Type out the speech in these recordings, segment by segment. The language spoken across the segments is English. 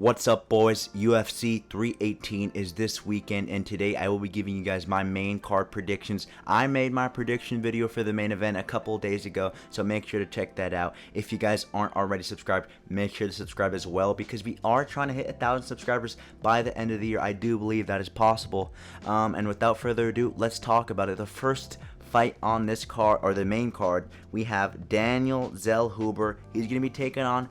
What's up, boys? UFC 318 is this weekend, and today I will be giving you guys my main card predictions. I made my prediction video for the main event a couple days ago, so make sure to check that out. If you guys aren't already subscribed, make sure to subscribe as well, because we are trying to hit 1,000 subscribers by the end of the year. I do believe that is possible. And without further ado, let's talk about it. The first fight on this card, or the main card, we have Daniel Zellhuber. He's going to be taking on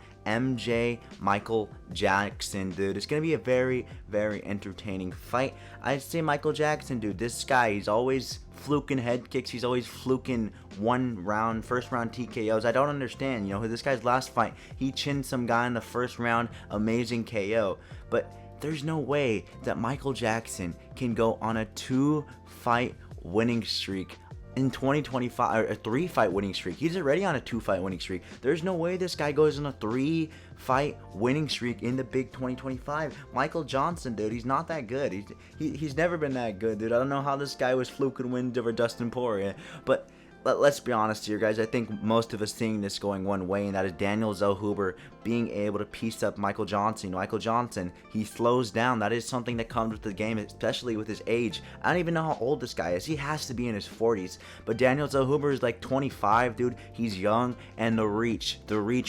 Michael Jackson, dude. It's gonna be a very, very entertaining fight. I'd say Michael Jackson, dude. This guy, he's always fluking head kicks. He's always fluking first round TKOs. I don't understand. You know, this guy's last fight, he chinned some guy in the first round, amazing KO. But there's no way that Michael Jackson can go on a 2-fight winning streak in 2025, or a 3-fight winning streak. He's already on a 2-fight winning streak. There's no way this guy goes on a 3-fight winning streak in the big 2025. Michael Johnson, dude, he's not that good. He's never been that good, dude. I don't know how this guy was fluking wins over Dustin Poirier, but let's be honest here, guys. I think most of us seeing this going one way, and that is Daniel Zellhuber being able to piece up Michael Johnson. Michael Johnson, he slows down. That is something that comes with the game, especially with his age. I don't even know how old this guy is. He has to be in his 40s. But Daniel Zellhuber is like 25, dude. He's young, and the reach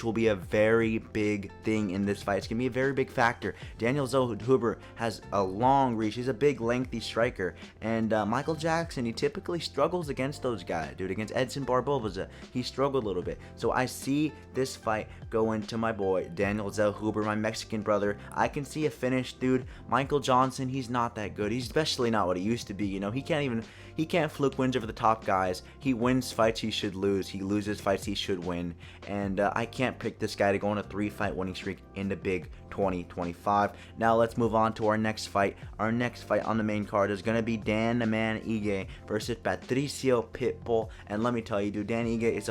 will be a very big thing in this fight. It's going to be a very big factor. Daniel Zellhuber has a long reach. He's a big, lengthy striker. And Michael Jackson, he typically struggles against those guys, dude. Against Edson Barboza, he struggled a little bit. So I see this fight go into my boy Daniel Zellhuber, my Mexican brother. I can see a finish, dude. Michael Johnson, he's not that good. He's especially not what he used to be. You know, he can't fluke wins over the top guys. He wins fights he should lose. He loses fights he should win. And I can't pick this guy to go on a 3-fight winning streak in the big 2025. Now let's move on to our next fight. Our next fight on the main card is going to be Dan the Man Ige versus Patricio Pitbull. And let me tell you, dude, Dan Ige is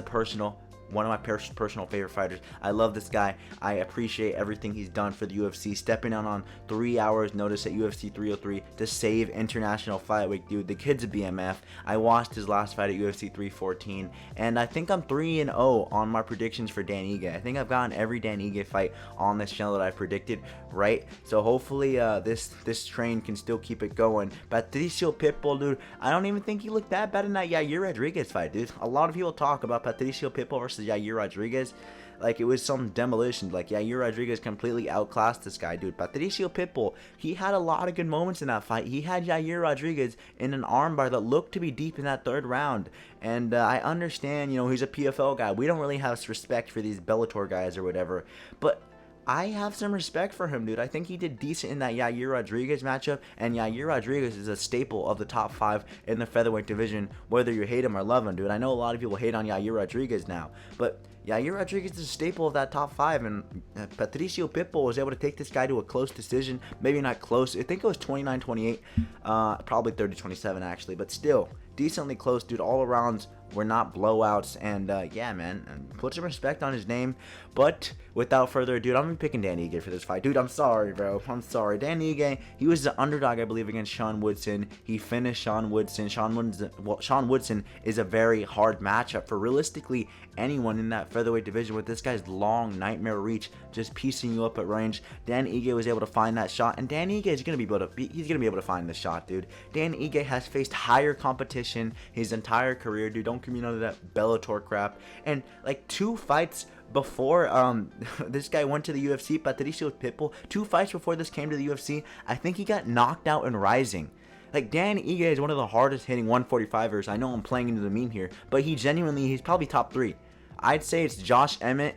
one of my personal favorite fighters. I love this guy. I appreciate everything he's done for the UFC, stepping out on 3 hours notice at UFC 303 to save International Fight Week, dude. The kid's a BMF. I watched his last fight at UFC 314, and I think I'm 3-0 on my predictions for Dan Ige. I think I've gotten every Dan Ige fight on this channel that I predicted right. So hopefully this train can still keep it going. Patricio Pitbull, dude, I don't even think he looked that bad in that Yair Rodriguez fight, dude. A lot of people talk about Patricio Pitbull versus Yair Rodriguez like it was some demolition. Like, Yair Rodriguez completely outclassed this guy, dude. Patricio Pitbull, he had a lot of good moments in that fight. He had Yair Rodriguez in an armbar that looked to be deep in that 3rd round. And I understand, you know, he's a PFL guy. We don't really have respect for these Bellator guys or whatever, but I have some respect for him, dude. I think he did decent in that Yair Rodriguez matchup, and Yair Rodriguez is a staple of the top 5 in the featherweight division, whether you hate him or love him, dude. I know a lot of people hate on Yair Rodriguez now, but Yair Rodriguez is a staple of that top 5, and Patricio Pitbull was able to take this guy to a close decision. Maybe not close. I think it was 29-28, probably 30-27 actually, but still decently close, dude. All arounds were not blowouts, and yeah, man, put some respect on his name. But without further ado, I'm gonna be picking Dan Ige for this fight, dude. I'm sorry, bro. I'm sorry. Dan Ige, he was the underdog, I believe, against Sean Woodson. He finished Sean Woodson. Sean Woodson is a very hard matchup for realistically anyone in that featherweight division, with this guy's long nightmare reach, just piecing you up at range. Dan Ige was able to find that shot, and Dan Ige is gonna be able to find the shot, dude. Dan Ige has faced higher competition his entire career, dude. Don't give me none of that Bellator crap. And like 2 fights before this guy went to the UFC, Patricio Pitbull, 2 fights before this came to the UFC, I think he got knocked out in Rising. Like, Dan Ige is one of the hardest hitting 145ers. I know I'm playing into the meme here, but he's probably top 3. I'd say it's Josh Emmett,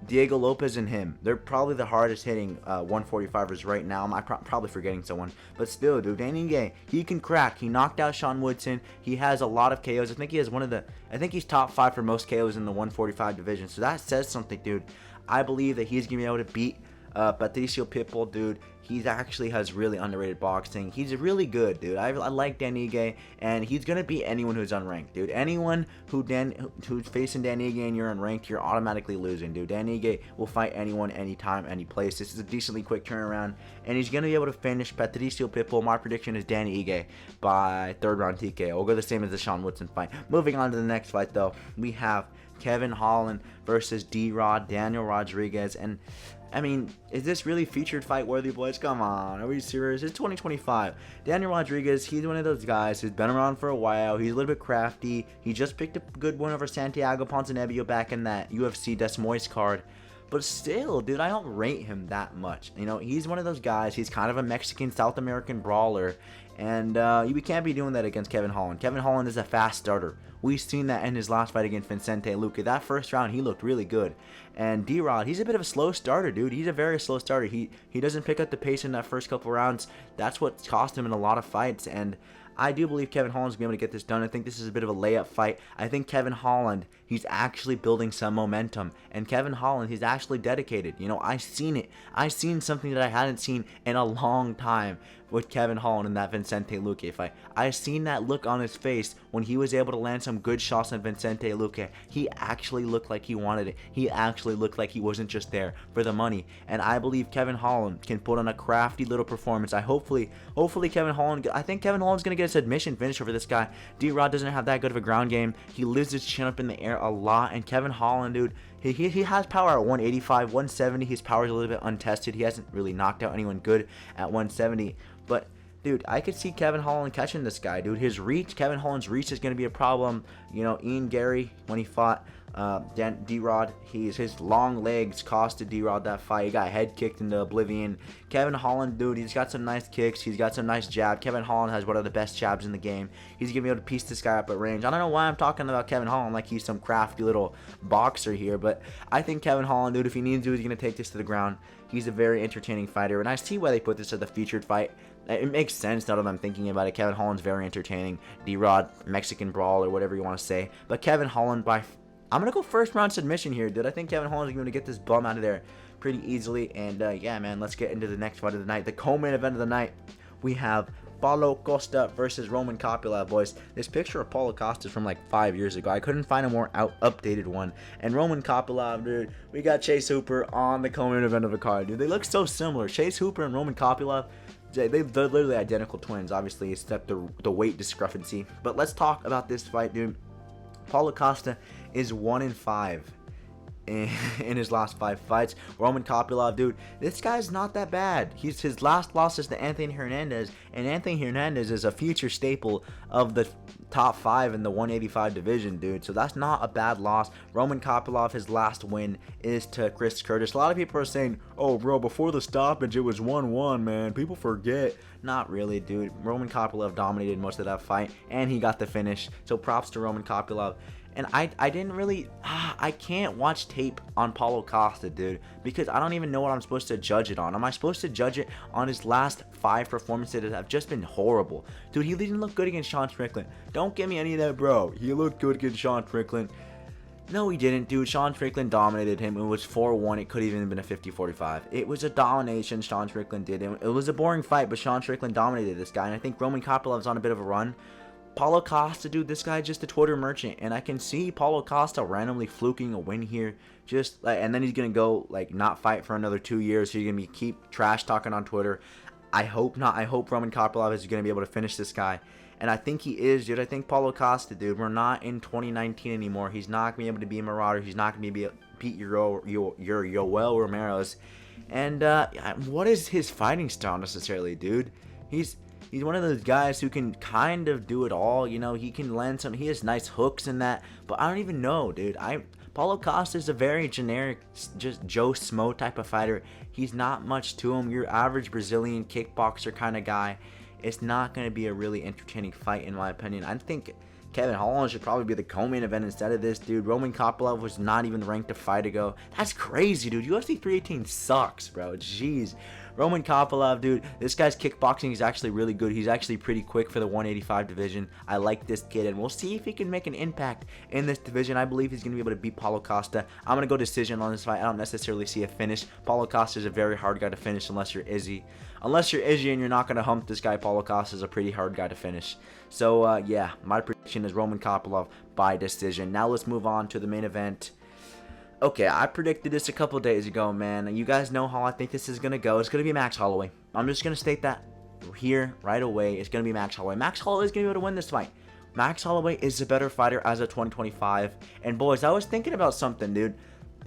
Diego Lopez, and him. They're probably the hardest hitting 145ers right now. I'm probably forgetting someone, but still, dude, Dan Ige, he can crack. He knocked out Sean Woodson. He has a lot of KOs. I think he's top 5 for most KOs in the 145 division. So that says something, dude. I believe that he's gonna be able to beat Patricio Pitbull, dude. He actually has really underrated boxing. He's really good, dude. I like Dan Ige, and he's gonna beat anyone who's unranked, dude. Anyone who's facing Dan Ige and you're unranked, you're automatically losing, dude. Dan Ige will fight anyone, anytime, any place. This is a decently quick turnaround, and he's gonna be able to finish Patricio Pitbull. My prediction is Dan Ige by 3rd round TKO. We'll go the same as the Sean Woodson fight. Moving on to the next fight, though, we have Kevin Holland versus D-Rod, Daniel Rodriguez, and I mean, is this really featured fight worthy, boys? Come on, are we serious? It's 2025. Daniel Rodriguez, he's one of those guys who's been around for a while. He's a little bit crafty. He just picked a good one over Santiago Ponzinibbio back in that UFC Des Moines card. But still, dude, I don't rate him that much. You know, he's one of those guys. He's kind of a Mexican, South American brawler. And we can't be doing that against Kevin Holland. Kevin Holland is a fast starter. We've seen that in his last fight against Vicente Luque. That first round, he looked really good. And D-Rod, he's a bit of a slow starter, dude. He's a very slow starter. He doesn't pick up the pace in that first couple rounds. That's what cost him in a lot of fights. And I do believe Kevin Holland's going to be able to get this done. I think this is a bit of a layup fight. I think Kevin Holland, he's actually building some momentum. And Kevin Holland, he's actually dedicated. You know, I've seen it. I've seen something that I hadn't seen in a long time with Kevin Holland in that Vicente Luque fight. I've seen that look on his face when he was able to land some good shots on Vicente Luque. He actually looked like he wanted it. He actually looked like he wasn't just there for the money. And I believe Kevin Holland can put on a crafty little performance. Hopefully Kevin Holland, I think Kevin Holland's going to get a submission finish over this guy. D-Rod doesn't have that good of a ground game. He lifts his chin up in the air a lot. And Kevin Holland, dude, he has power at 185, 170. His power is a little bit untested. He hasn't really knocked out anyone good at 170. But, dude, I could see Kevin Holland catching this guy, dude. His reach, Kevin Holland's reach is going to be a problem. You know, Ian Gary, when he fought D-Rod, his long legs costed D-Rod that fight. He got head kicked into oblivion. Kevin Holland, dude, he's got some nice kicks. He's got some nice jab. Kevin Holland has one of the best jabs in the game. He's going to be able to piece this guy up at range. I don't know why I'm talking about Kevin Holland like he's some crafty little boxer here, but I think Kevin Holland, dude, if he needs to, he's going to take this to the ground. He's a very entertaining fighter, and I see why they put this as the featured fight. It makes sense now that I'm thinking about it. Kevin Holland's very entertaining. D-Rod, Mexican brawl, or whatever you want to say. But Kevin Holland, I'm going to go first round submission here, dude. I think Kevin Holland's going to get this bum out of there pretty easily. And, yeah, man, let's get into the next fight of the night. The co-main event of the night, we have Paulo Costa versus Roman Kopylov, boys. This picture of Paulo Costa is from like 5 years ago. I couldn't find a more updated one. And Roman Kopylov, dude, we got Chase Hooper on the co-main event of the card, dude. They look so similar. Chase Hooper and Roman Kopylov, they're literally identical twins, obviously, except the weight discrepancy. But let's talk about this fight, dude. Paulo Costa is 1-5 in his last 5 fights. Roman Kopylov, dude, this guy's not that bad. His last loss is to Anthony Hernandez, and Anthony Hernandez is a future staple of the top 5 in the 185 division, dude. So that's not a bad loss. Roman Kopylov, his last win is to Chris Curtis. A lot of people are saying, oh, bro, before the stoppage, it was 1-1, man. People forget. Not really, dude. Roman Kopylov dominated most of that fight, and he got the finish. So props to Roman Kopylov. And I didn't really, I can't watch tape on Paulo Costa, dude, because I don't even know what I'm supposed to judge it on. Am I supposed to judge it on his last 5 performances that have just been horrible? Dude, he didn't look good against Sean Strickland. Don't give me any of that, bro. He looked good against Sean Strickland. No, he didn't, dude. Sean Strickland dominated him. It was 4-1. It could have even been a 50-45. It was a domination Sean Strickland did. It was a boring fight, but Sean Strickland dominated this guy, and I think Roman Kopylov's on a bit of a run. Paulo Costa, dude, this guy's just a Twitter merchant, and I can see Paulo Costa randomly fluking a win here, just like, and then he's gonna go like not fight for another 2 years. So he's gonna keep trash talking on Twitter. I hope not. I hope Roman Kopylov is gonna be able to finish this guy, and I think he is, dude. I think Paulo Costa, dude. We're not in 2019 anymore. He's not gonna be able to be a Marauder. He's not gonna be able to beat Yoel Romero's. And what is his fighting style necessarily, dude? He's one of those guys who can kind of do it all, you know. He can land some, he has nice hooks in that, but I don't even know, dude. Paulo Costa is a very generic, just Joe Smo type of fighter. He's not much to him. Your average Brazilian kickboxer kind of guy. It's not going to be a really entertaining fight, in my opinion. I think Kevin Holland should probably be the co-main event instead of this, dude. Roman Kopylov was not even ranked a fight ago. That's crazy, dude. UFC 318 sucks, bro. Jeez. Roman Kopylov, dude, this guy's kickboxing is actually really good. He's actually pretty quick for the 185 division. I like this kid, and we'll see if he can make an impact in this division. I believe he's going to be able to beat Paulo Costa. I'm going to go decision on this fight. I don't necessarily see a finish. Paulo Costa is a very hard guy to finish unless you're Izzy. Unless you're Izzy and you're not going to hump this guy, Paulo Costa is a pretty hard guy to finish. So, yeah, my prediction is Roman Kopylov by decision. Now let's move on to the main event. Okay, I predicted this a couple days ago, man. You guys know how I think this is going to go. It's going to be Max Holloway. I'm just going to state that here right away. It's going to be Max Holloway. Max Holloway is going to be able to win this fight. Max Holloway is a better fighter as of 2025. And boys, I was thinking about something, dude.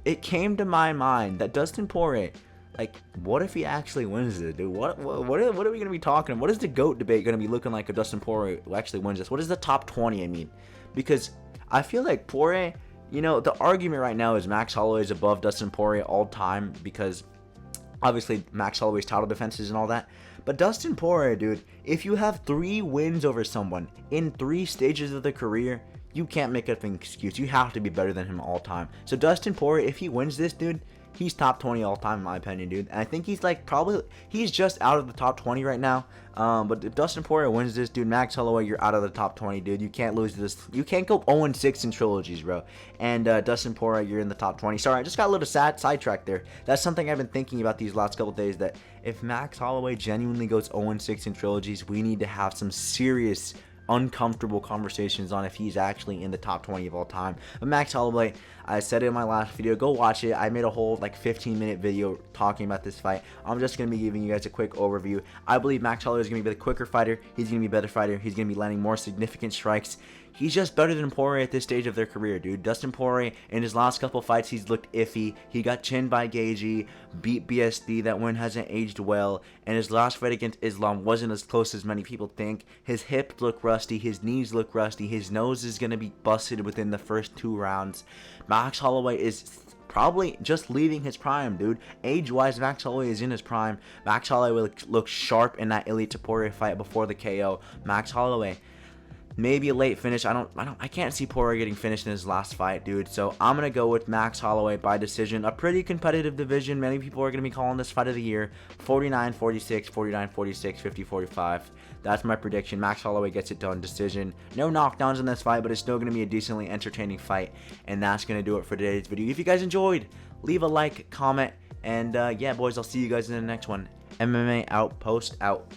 It came to my mind that Dustin Poirier, like, what if he actually wins this, dude? What are we gonna be talking? What is the GOAT debate gonna be looking like if Dustin Poirier actually wins this? What is the top 20? I mean, because I feel like Poirier, the argument right now is Max Holloway is above Dustin Poirier all time because obviously Max Holloway's title defenses and all that. But Dustin Poirier, dude, if you have 3 wins over someone in 3 stages of their career, you can't make up an excuse. You have to be better than him all time. So Dustin Poirier, if he wins this, dude, he's top 20 all time in my opinion, dude. And I think he's like he's just out of the top 20 right now. But if Dustin Poirier wins this, dude, Max Holloway, you're out of the top 20, dude. You can't lose this. You can't go 0-6 in trilogies, bro. And Dustin Poirier, you're in the top 20. Sorry, I just got a little sidetracked there. That's something I've been thinking about these last couple days, that if Max Holloway genuinely goes 0-6 in trilogies, we need to have some serious uncomfortable conversations on if he's actually in the top 20 of all time. But Max Holloway, I said it in my last video, go watch it. I made a whole 15-minute video talking about this fight. I'm just going to be giving you guys a quick overview. I believe Max Holloway is going to be the quicker fighter. He's going to be a better fighter. He's going to be landing more significant strikes. He's just better than Poirier at this stage of their career, dude. Dustin Poirier, in his last couple fights, he's looked iffy. He got chinned by Gagey, beat BSD. That win hasn't aged well. And his last fight against Islam wasn't as close as many people think. His hips look rusty. His knees look rusty. His nose is going to be busted within the first 2 rounds. Max Holloway is probably just leaving his prime, dude. Age-wise, Max Holloway is in his prime. Max Holloway will look sharp in that Elite to Poirier fight before the KO. Max Holloway, maybe a late finish. I can't see Poirier getting finished in his last fight, dude. So I'm gonna go with Max Holloway by decision. A pretty competitive division. Many people are gonna be calling this fight of the year. 49-46, 49-46, 50-45. That's my prediction. Max Holloway gets it done. Decision. No knockdowns in this fight, but it's still gonna be a decently entertaining fight. And that's gonna do it for today's video. If you guys enjoyed, leave a like, comment, and yeah, boys, I'll see you guys in the next one. MMA Outpost out.